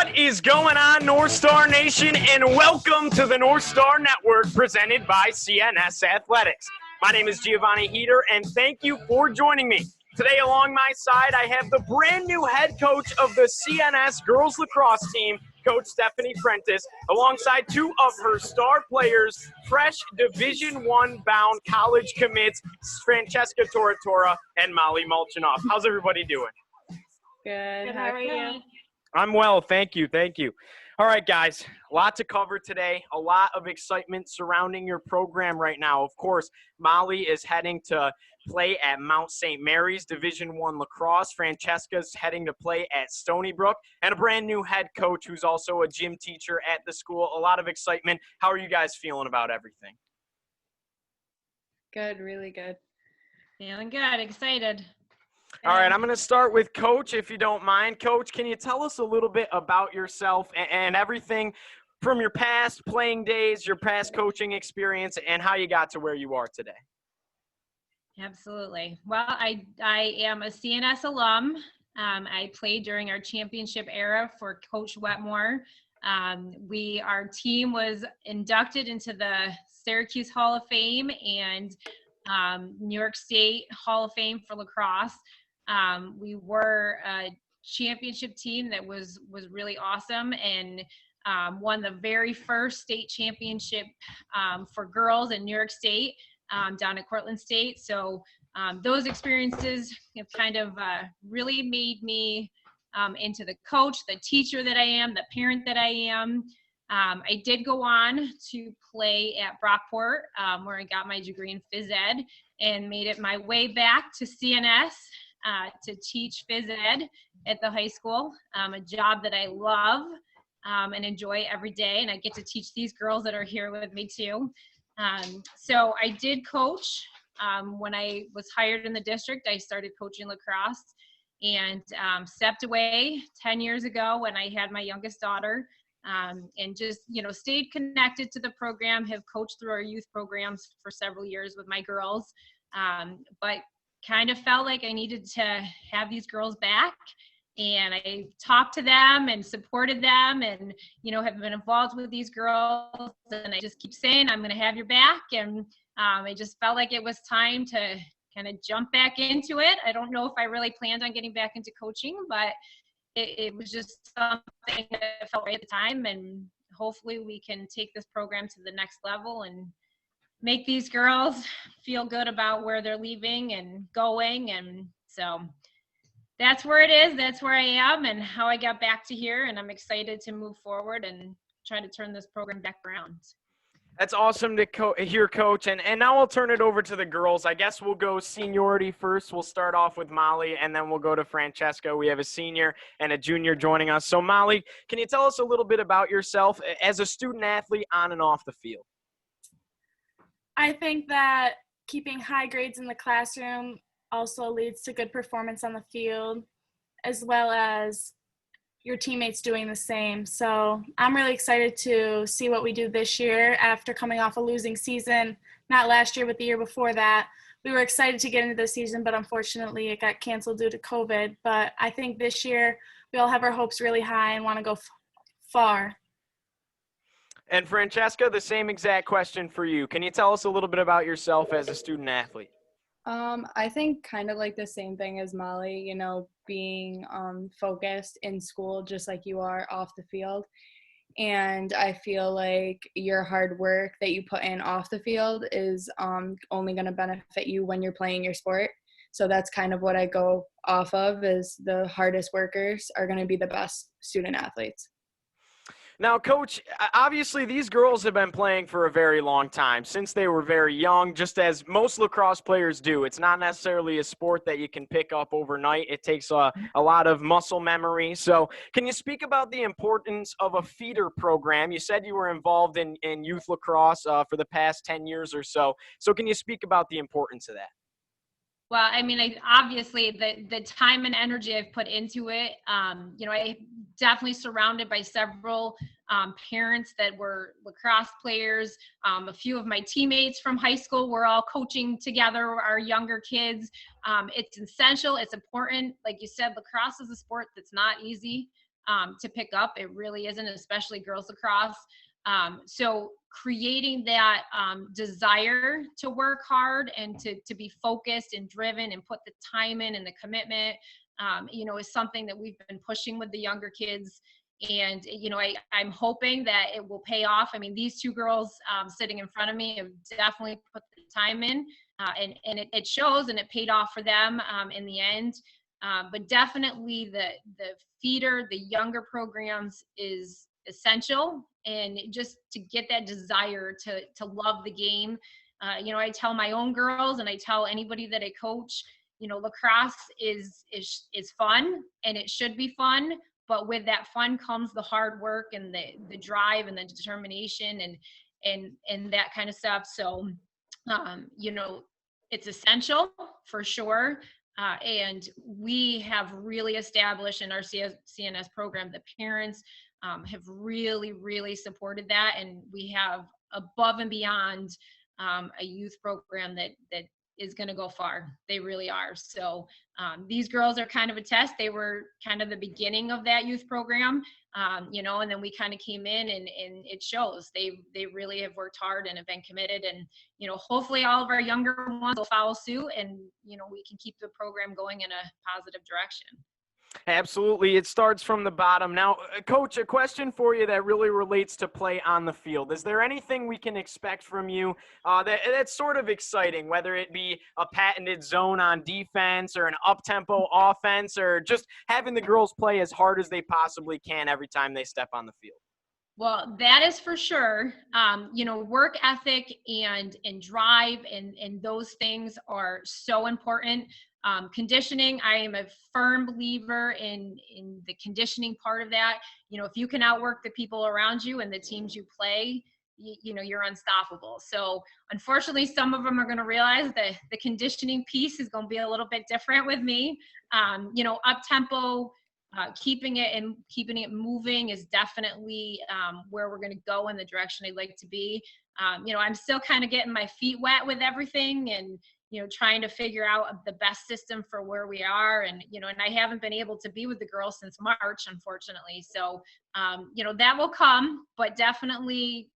What is going on, North Star Nation, and welcome to the North Star Network presented by CNS Athletics. My name is Giovanni Heater, and thank you for joining me. Today along my side, I have the brand new head coach of the CNS girls lacrosse team, Coach Stephanie Prentice, alongside two of her star players, fresh Division I bound college commits, Francesca Tortora and Molly Molchanoff. How's everybody doing? Good. How are you? I'm well, thank you. All right, guys, a lot to cover today, a lot of excitement surrounding your program right now. Of course, Molly is heading to play at Mount St. Mary's Division I lacrosse. Francesca's heading to play at Stony Brook, and a brand new head coach who's also a gym teacher at the school. A lot of excitement. How are you guys feeling about everything? Good, really good. Feeling good, excited. All right, I'm going to start with Coach, if you don't mind. Coach, can you tell us a little bit about yourself and everything from your past playing days, your past coaching experience, and how you got to where you are today? Absolutely. Well, I am a CNS alum. I played during our championship era for Coach Wetmore. Our team was inducted into the Syracuse Hall of Fame and New York State Hall of Fame for lacrosse. We were a championship team that was really awesome and won the very first state championship for girls in New York State down at Cortland State. So those experiences have kind of really made me into the coach, the teacher that I am, the parent that I am. I did go on to play at Brockport, where I got my degree in phys ed, and made it my way back to CNS to teach phys ed at the high school, a job that I love and enjoy every day, and I get to teach these girls that are here with me too. So I did coach. When I was hired in the district, I started coaching lacrosse and stepped away 10 years ago when I had my youngest daughter. And just, stayed connected to the program, have coached through our youth programs for several years with my girls, but kind of felt like I needed to have these girls back. And I talked to them and supported them and, have been involved with these girls. And I just keep saying, I'm going to have your back. And I just felt like it was time to kind of jump back into it. I don't know if I really planned on getting back into coaching, but it was just something that felt right at the time, and hopefully we can take this program to the next level and make these girls feel good about where they're leaving and going. And so that's where it is. That's where I am and how I got back to here, and I'm excited to move forward and try to turn this program back around. That's awesome to hear, Coach. And now I'll turn it over to the girls. I guess we'll go seniority first. We'll start off with Molly, and then we'll go to Francesca. We have a senior and a junior joining us. So, Molly, can you tell us a little bit about yourself as a student athlete on and off the field? I think that keeping high grades in the classroom also leads to good performance on the field, as well as your teammates doing the same. So I'm really excited to see what we do this year after coming off a losing season, not last year, but the year before that. We were excited to get into the season, but unfortunately it got canceled due to COVID. But I think this year we all have our hopes really high and want to go far. And Francesca, the same exact question for you. Can you tell us a little bit about yourself as a student athlete? I think kind of like the same thing as Molly, being focused in school just like you are off the field. And I feel like your hard work that you put in off the field is only going to benefit you when you're playing your sport. So that's kind of what I go off of, is the hardest workers are going to be the best student athletes. Now, Coach, obviously these girls have been playing for a very long time, since they were very young, just as most lacrosse players do. It's not necessarily a sport that you can pick up overnight. It takes a lot of muscle memory. So can you speak about the importance of a feeder program? You said you were involved in youth lacrosse for the past 10 years or so. So can you speak about the importance of that? Well, I mean, obviously the time and energy I've put into it, I definitely surrounded by several parents that were lacrosse players. A few of my teammates from high school were all coaching together, our younger kids. It's essential. It's important. Like you said, lacrosse is a sport that's not easy. to pick up. It really isn't, especially girls lacrosse. So creating that desire to work hard and to be focused and driven and put the time in and the commitment, is something that we've been pushing with the younger kids. And, I'm hoping that it will pay off. I mean, these two girls sitting in front of me have definitely put the time in, and it shows, and it paid off for them in the end. But definitely the feeder, the younger programs is essential, and just to get that desire to love the game. I tell my own girls, and I tell anybody that I coach, lacrosse is fun, and it should be fun. But with that fun comes the hard work and the drive and the determination and that kind of stuff. So, it's essential for sure. And we have really established in our CNS program, the parents have really, really supported that. And we have above and beyond a youth program that is going to go far. They really are. So these girls are kind of a test. They were kind of the beginning of that youth program, and then we kind of came in, and it shows. They really have worked hard and have been committed. And, hopefully all of our younger ones will follow suit, and, we can keep the program going in a positive direction. Absolutely. It starts from the bottom. Now, Coach, a question for you that really relates to play on the field. Is there anything we can expect from you that's sort of exciting, whether it be a patented zone on defense or an up-tempo offense, or just having the girls play as hard as they possibly can every time they step on the field? Well, that is for sure. Work ethic and drive and those things are so important. Conditioning, I am a firm believer in the conditioning part of that. If you can outwork the people around you and the teams you play, you're unstoppable. So unfortunately, some of them are going to realize that the conditioning piece is going to be a little bit different with me. Up tempo, keeping it moving is definitely where we're going to go, in the direction I'd like to be. I'm still kind of getting my feet wet with everything, and trying to figure out the best system for where we are. And I haven't been able to be with the girls since March, unfortunately. So that will come, but definitely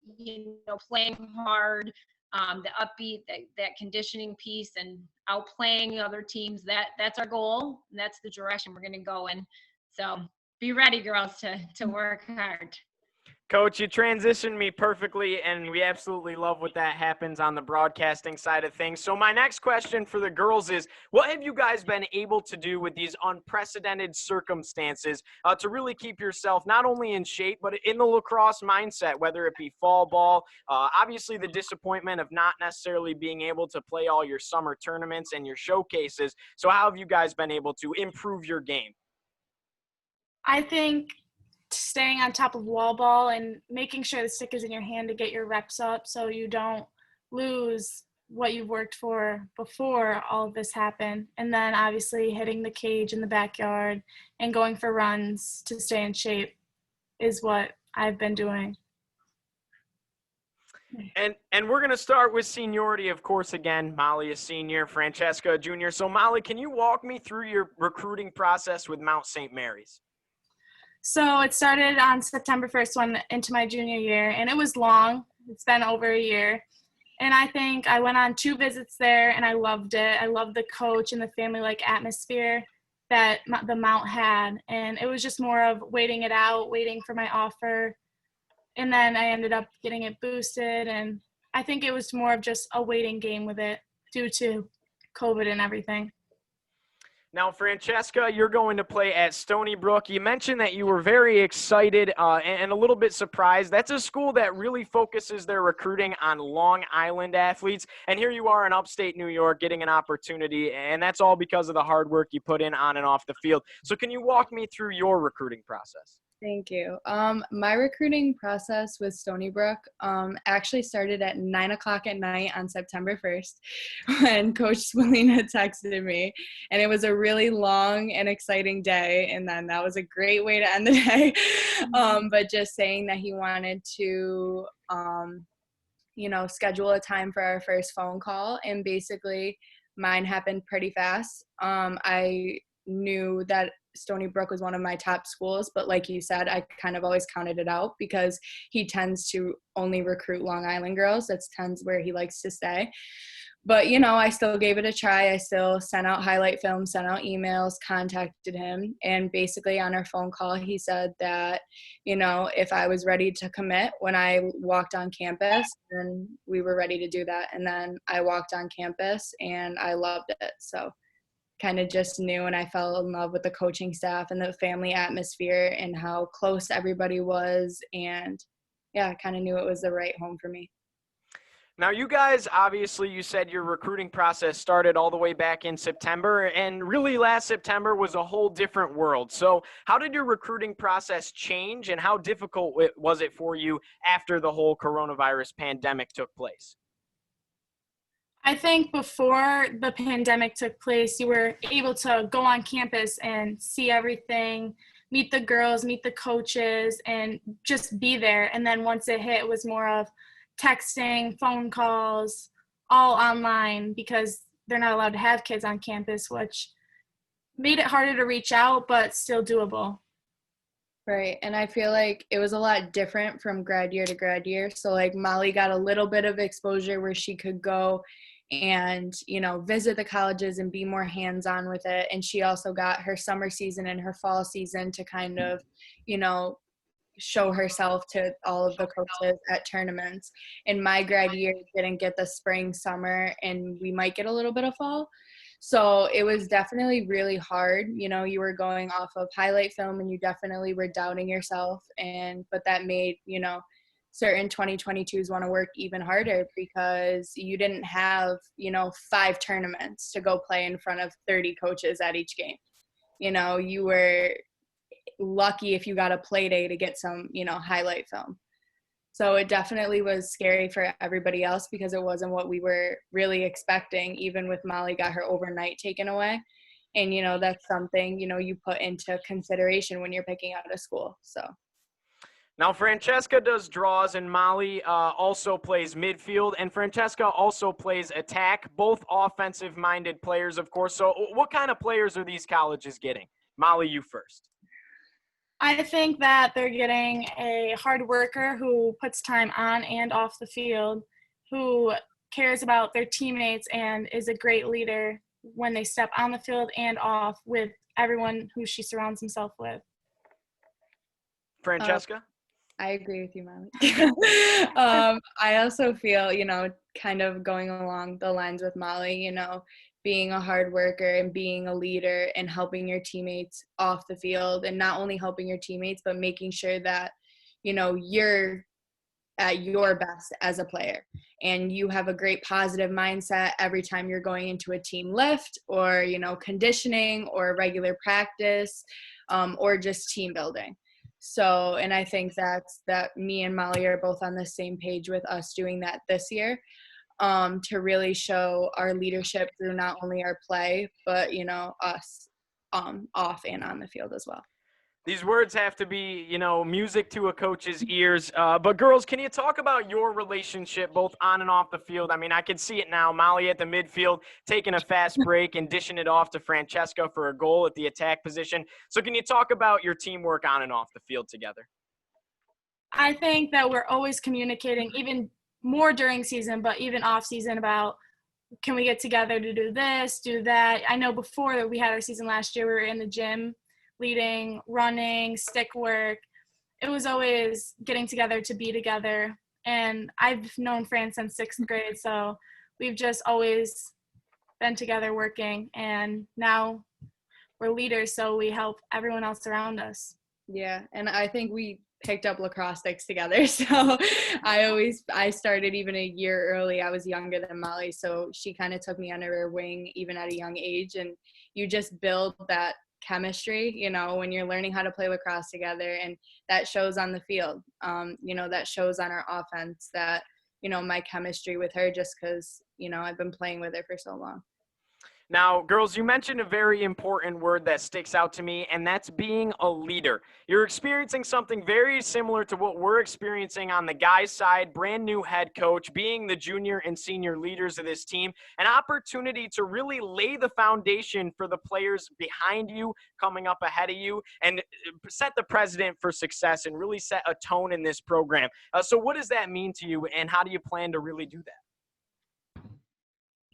playing hard, the upbeat, that conditioning piece, and outplaying other teams, that's our goal, and that's the direction we're going to go in. So be ready, girls, to work hard. Coach, you transitioned me perfectly, and we absolutely love what that happens on the broadcasting side of things. So my next question for the girls is, what have you guys been able to do with these unprecedented circumstances to really keep yourself not only in shape, but in the lacrosse mindset, whether it be fall ball, obviously the disappointment of not necessarily being able to play all your summer tournaments and your showcases. So how have you guys been able to improve your game? I think staying on top of wall ball and making sure the stick is in your hand to get your reps up so you don't lose what you've worked for before all of this happened. And then obviously hitting the cage in the backyard and going for runs to stay in shape is what I've been doing. And we're going to start with seniority, of course. Again, Molly is senior, Francesca a junior. So Molly, can you walk me through your recruiting process with Mount St. Mary's? So it started on September 1st, went into my junior year, and it was long. It's been over a year. And I think I went on 2 visits there, and I loved it. I loved the coach and the family-like atmosphere that the Mount had. And it was just more of waiting it out, waiting for my offer. And then I ended up getting it boosted. And I think it was more of just a waiting game with it due to COVID and everything. Now, Francesca, you're going to play at Stony Brook. You mentioned that you were very excited and a little bit surprised. That's a school that really focuses their recruiting on Long Island athletes. And here you are in upstate New York getting an opportunity, and that's all because of the hard work you put in on and off the field. So can you walk me through your recruiting process? Thank you. My recruiting process with Stony Brook actually started at 9 o'clock at night on September 1st when Coach Swilina texted me. And it was a really long and exciting day. And then that was a great way to end the day. But just saying that he wanted to, schedule a time for our first phone call. And basically mine happened pretty fast. I knew that Stony Brook was one of my top schools, but like you said, I kind of always counted it out because he tends to only recruit Long Island girls. That's tends where he likes to stay. But, I still gave it a try. I still sent out highlight films, sent out emails, contacted him. And basically on our phone call, he said that, if I was ready to commit when I walked on campus, then we were ready to do that. And then I walked on campus and I loved it. So kind of just knew, and I fell in love with the coaching staff and the family atmosphere and how close everybody was. And yeah, I kind of knew it was the right home for me. Now, you guys, obviously, you said your recruiting process started all the way back in September, and really last September was a whole different world. So how did your recruiting process change, and how difficult was it for you after the whole coronavirus pandemic took place? I think before the pandemic took place, you were able to go on campus and see everything, meet the girls, meet the coaches, and just be there. And then once it hit, it was more of texting, phone calls, all online because they're not allowed to have kids on campus, which made it harder to reach out, but still doable. Right. And I feel like it was a lot different from grad year to grad year. So like Molly got a little bit of exposure where she could go and, visit the colleges and be more hands-on with it. And she also got her summer season and her fall season to kind of, show herself to all of the coaches at tournaments. In my grad year, didn't get the spring, summer, and we might get a little bit of fall. So it was definitely really hard. You were going off of highlight film and you definitely were doubting yourself. But that made, certain 2022s want to work even harder because you didn't have, 5 tournaments to go play in front of 30 coaches at each game. You were lucky if you got a play day to get some, highlight film. So it definitely was scary for everybody else because it wasn't what we were really expecting, even with Molly got her overnight taken away. And, that's something, you put into consideration when you're picking out a school. So. Now, Francesca does draws, and Molly also plays midfield, and Francesca also plays attack, both offensive-minded players, of course. So what kind of players are these colleges getting? Molly, you first. I think that they're getting a hard worker who puts time on and off the field, who cares about their teammates and is a great leader when they step on the field and off with everyone who she surrounds himself with. Francesca? I agree with you, Molly. I also feel, kind of going along the lines with Molly, being a hard worker and being a leader and helping your teammates off the field, and not only helping your teammates, but making sure that, you're at your best as a player and you have a great positive mindset every time you're going into a team lift or, conditioning or regular practice or just team building. So, and I think that me and Molly are both on the same page with us doing that this year. To really show our leadership through not only our play, but, us off and on the field as well. These words have to be, music to a coach's ears. But girls, can you talk about your relationship both on and off the field? I mean, I can see it now. Molly at the midfield taking a fast break and dishing it off to Francesca for a goal at the attack position. So can you talk about your teamwork on and off the field together? I think that we're always communicating, even more during season, but even off season, about can we get together to do this, do that. I know before we had our season last year, we were in the gym leading, running, stick work. It was always getting together to be together. And I've known Fran since 6th grade, so we've just always been together working. And now we're leaders, so we help everyone else around us. Yeah, and I think we picked up lacrosse sticks together. So I started even a year early. I was younger than Molly, so she kind of took me under her wing even at a young age. And you just build that chemistry, when you're learning how to play lacrosse together, and that shows on the field. That shows on our offense that, my chemistry with her, just because, I've been playing with her for so long. Now, girls, you mentioned a very important word that sticks out to me, and that's being a leader. You're experiencing something very similar to what we're experiencing on the guys' side, brand new head coach, being the junior and senior leaders of this team, an opportunity to really lay the foundation for the players behind you, coming up ahead of you, and set the precedent for success and really set a tone in this program. So what does that mean to you, and how do you plan to really do that?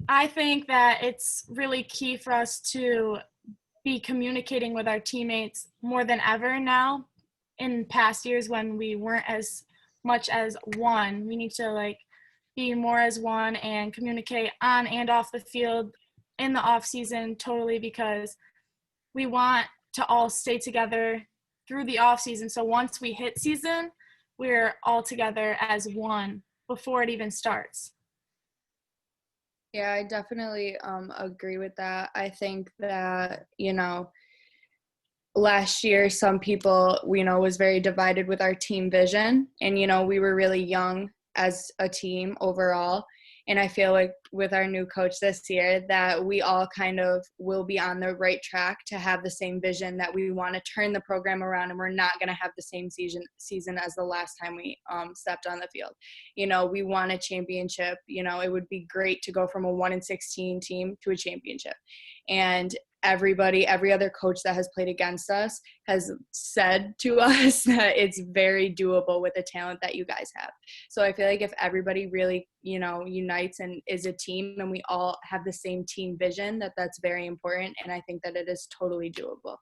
I think that it's really key for us to be communicating with our teammates more than ever now. In past years when we weren't as much as one, we need to be more as one and communicate on and off the field in the off season totally, because we want to all stay together through the off season. So once we hit season, we're all together as one before it even starts. Yeah, I definitely agree with that. I think that, last year some people, was very divided with our team vision. And, we were really young as a team overall. And I feel like with our new coach this year that we all kind of will be on the right track to have the same vision, that we want to turn the program around, and we're not going to have the same season as the last time we stepped on the field. We want a championship. It would be great to go from a 1-16 team to a championship. And every other coach that has played against us has said to us that it's very doable with the talent that you guys have. So I feel like if everybody really, unites and is a team, and we all have the same team vision, that's very important. And I think that it is totally doable.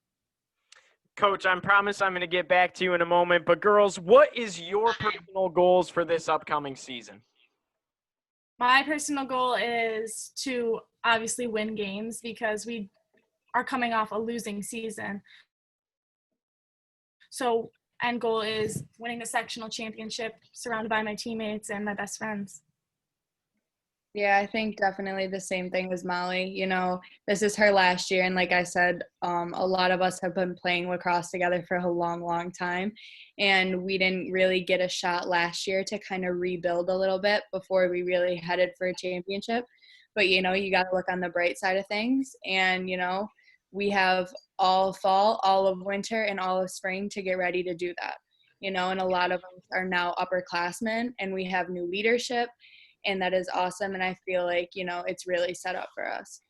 Coach, I promise I'm going to get back to you in a moment. But girls, what is your personal goals for this upcoming season? My personal goal is to obviously win games, because we are coming off a losing season. So end goal is winning the sectional championship, surrounded by my teammates and my best friends. Yeah, I think definitely the same thing as Molly. This is her last year. And like I said, a lot of us have been playing lacrosse together for a long, long time. And we didn't really get a shot last year to kind of rebuild a little bit before we really headed for a championship. But, you got to look on the bright side of things. And, we have all fall, all of winter, and all of spring to get ready to do that. And a lot of us are now upperclassmen, and we have new leadership. And that is awesome. And I feel like, it's really set up for us.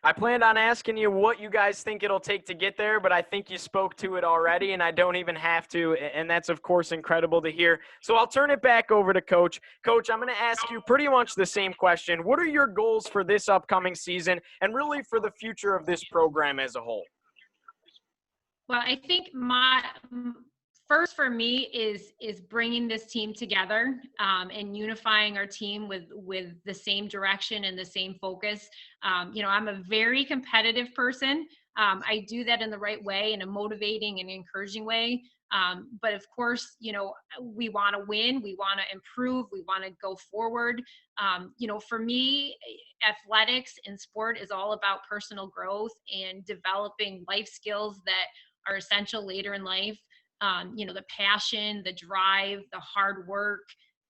I planned on asking you what you guys think it'll take to get there, but I think you spoke to it already, and I don't even have to, and that's, of course, incredible to hear. So I'll turn it back over to Coach. Coach, I'm going to ask you pretty much the same question. What are your goals for this upcoming season and really for the future of this program as a whole? Well, I think my first for me is bringing this team together and unifying our team with the same direction and the same focus. I'm a very competitive person. I do that in the right way, in a motivating and encouraging way. But of course, we want to win, we want to improve, we want to go forward. For me, athletics and sport is all about personal growth and developing life skills that are essential later in life. The passion, the drive, the hard work,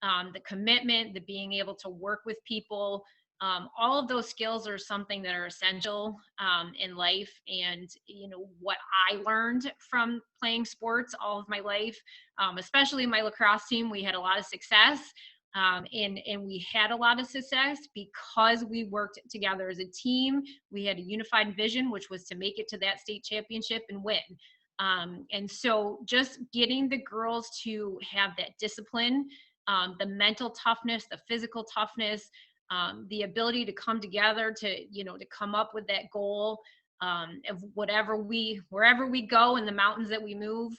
the commitment, the being able to work with people. All of those skills are something that are essential in life. And, what I learned from playing sports all of my life, especially my lacrosse team, we had a lot of success. And we had a lot of success because we worked together as a team. We had a unified vision, which was to make it to that state championship and win. And so just getting the girls to have that discipline, the mental toughness, the physical toughness, the ability to come together to come up with that goal of wherever we go in the mountains that we move,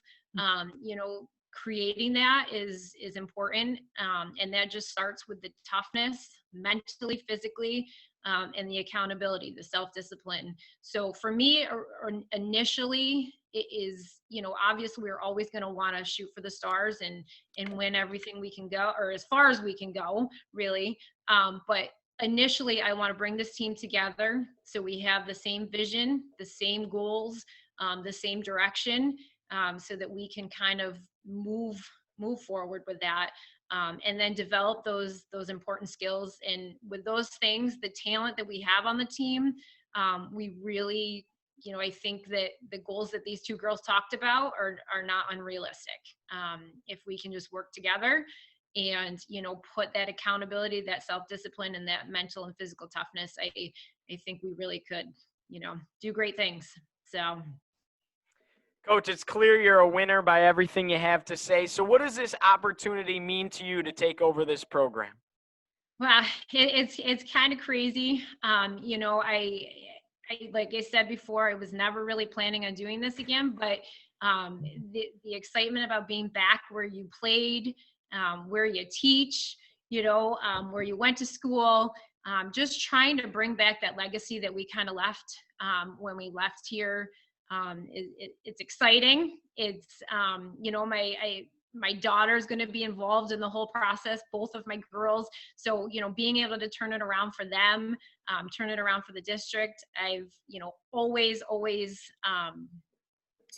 creating that is important. And that just starts with the toughness, mentally, physically, and the accountability, the self-discipline. So for me, initially, it is, obviously we're always going to want to shoot for the stars and win everything we can go, or as far as we can go, really. But initially, I want to bring this team together so we have the same vision, the same goals, the same direction, so that we can kind of move forward with that. And then develop those important skills. And with those things, the talent that we have on the team, we really, I think that the goals that these two girls talked about are not unrealistic. If we can just work together and, put that accountability, that self-discipline, and that mental and physical toughness, I think we really could, do great things. So. Coach, it's clear you're a winner by everything you have to say. So what does this opportunity mean to you to take over this program? Well, it's kind of crazy. I like I said before, I was never really planning on doing this again, but the excitement about being back where you played, where you teach, where you went to school, just trying to bring back that legacy that we kind of left when we left here. It's exciting. It's, my daughter's going to be involved in the whole process, both of my girls. So, being able to turn it around for them, turn it around for the district, I've, always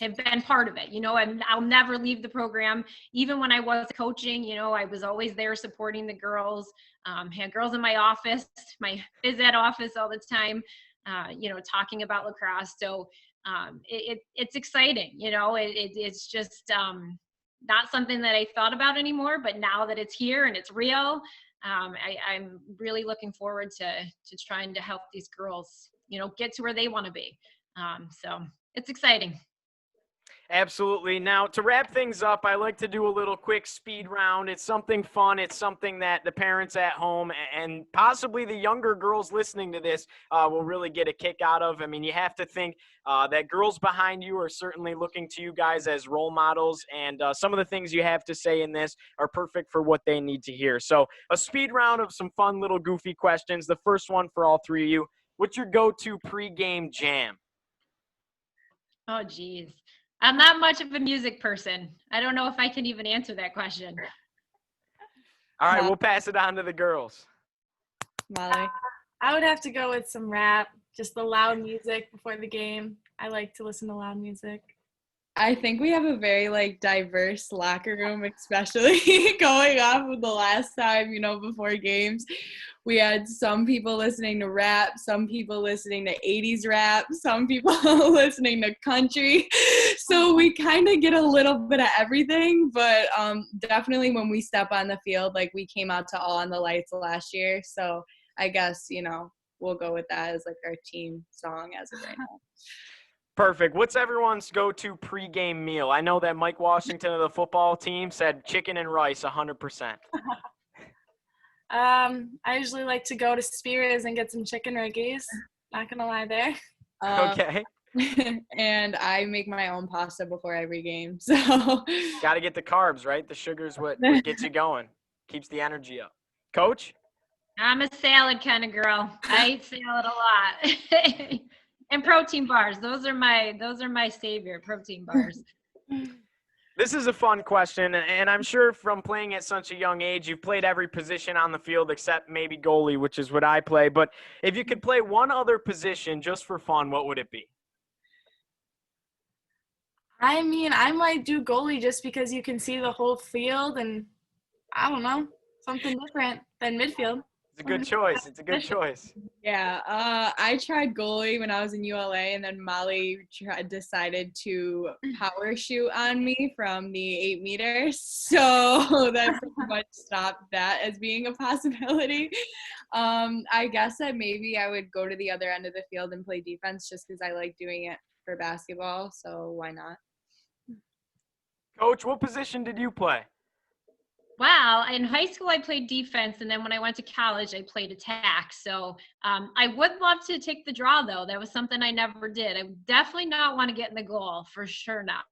have been part of it, and I'll never leave the program. Even when I was coaching, I was always there supporting the girls, had girls in my office, my phys ed office all the time, talking about lacrosse. So it's exciting, it's just not something that I thought about anymore, but now that it's here and it's real, I'm really looking forward to trying to help these girls, get to where they want to be. So it's exciting. Absolutely. Now, to wrap things up, I like to do a little quick speed round. It's something fun. It's something that the parents at home and possibly the younger girls listening to this will really get a kick out of. I mean, you have to think that girls behind you are certainly looking to you guys as role models, and some of the things you have to say in this are perfect for what they need to hear. So a speed round of some fun little goofy questions. The first one for all three of you. What's your go-to pregame jam? Oh, geez. I'm not much of a music person. I don't know if I can even answer that question. All right, we'll pass it on to the girls. Molly? I would have to go with some rap, just the loud music before the game. I like to listen to loud music. I think we have a very diverse locker room, especially going off of the last time, before games. We had some people listening to rap, some people listening to 80s rap, some people listening to country. So we kind of get a little bit of everything, but definitely when we step on the field, we came out to All on the Lights last year. So I guess, we'll go with that as our team song as of right now. Perfect. What's everyone's go-to pregame meal? I know that Mike Washington of the football team said chicken and rice 100%. I usually like to go to Spears and get some chicken riggies. Not gonna lie there. Okay. And I make my own pasta before every game. So got to get the carbs, right? The sugar's what gets you going, keeps the energy up. Coach? I'm a salad kind of girl. I eat salad a lot. And protein bars. Those are my savior, protein bars. This is a fun question, and I'm sure from playing at such a young age, you've played every position on the field except maybe goalie, which is what I play. But if you could play one other position just for fun, what would it be? I mean, I might do goalie just because you can see the whole field, and I don't know, something different than midfield. It's a good choice. It's a good choice. Yeah, I tried goalie when I was in ULA, and then Molly decided to power shoot on me from the 8 meters. So that pretty much stopped that as being a possibility. I guess that maybe I would go to the other end of the field and play defense just because I like doing it for basketball. So why not? Coach, what position did you play? Well, in high school, I played defense, and then when I went to college, I played attack. So I would love to take the draw, though. That was something I never did. I would definitely not want to get in the goal, for sure not.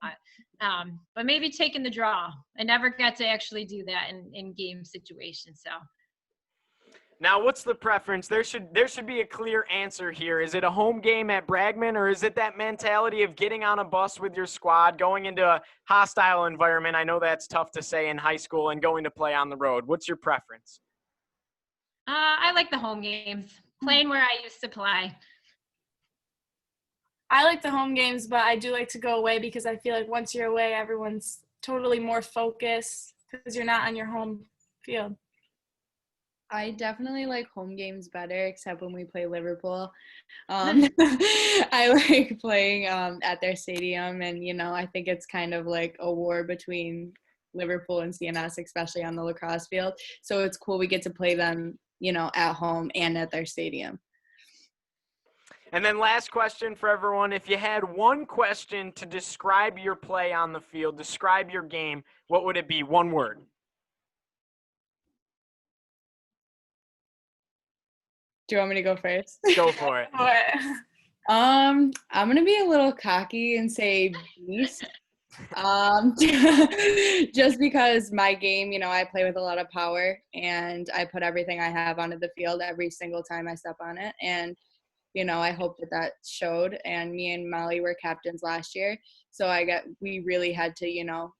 But maybe taking the draw. I never got to actually do that in game situations. So. Now, what's the preference? There should be a clear answer here. Is it a home game at Bragman, or is it that mentality of getting on a bus with your squad, going into a hostile environment? I know that's tough to say in high school, and going to play on the road. What's your preference? I like the home games, playing where I used to play. I like the home games, but I do like to go away because I feel like once you're away, everyone's totally more focused because you're not on your home field. I definitely like home games better, except when we play Liverpool. I like playing at their stadium, and I think it's kind of like a war between Liverpool and CNS, especially on the lacrosse field. So it's cool we get to play them, at home and at their stadium. And then last question for everyone. If you had one question to describe your play on the field, describe your game, what would it be? One word. Do you want me to go first? Go for it. I'm gonna be a little cocky and say beast. Just because my game, I play with a lot of power, and I put everything I have onto the field every single time I step on it. And I hope that showed. And me and Molly were captains last year, so we really had to,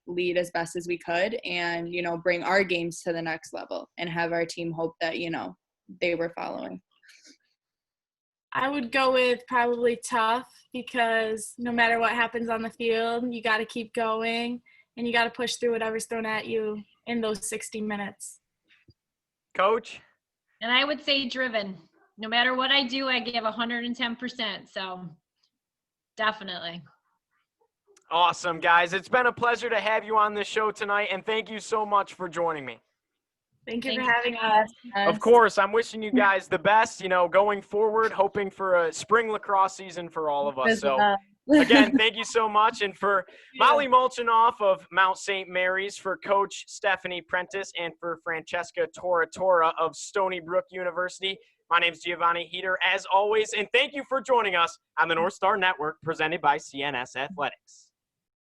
lead as best as we could, and bring our games to the next level, and have our team hope that they were following. I would go with probably tough, because no matter what happens on the field, you got to keep going, and you got to push through whatever's thrown at you in those 60 minutes. Coach? And I would say driven. No matter what I do, I give 110%. So definitely. Awesome, guys. It's been a pleasure to have you on this show tonight, and thank you so much for joining me. Thank you for having us. Of course, I'm wishing you guys the best, going forward, hoping for a spring lacrosse season for all of us. So, again, thank you so much. And for Molly Molchanoff of Mount St. Mary's, for Coach Stephanie Prentice, and for Francesca Tortora of Stony Brook University, my name is Giovanni Heater, as always, and thank you for joining us on the North Star Network, presented by CNS Athletics.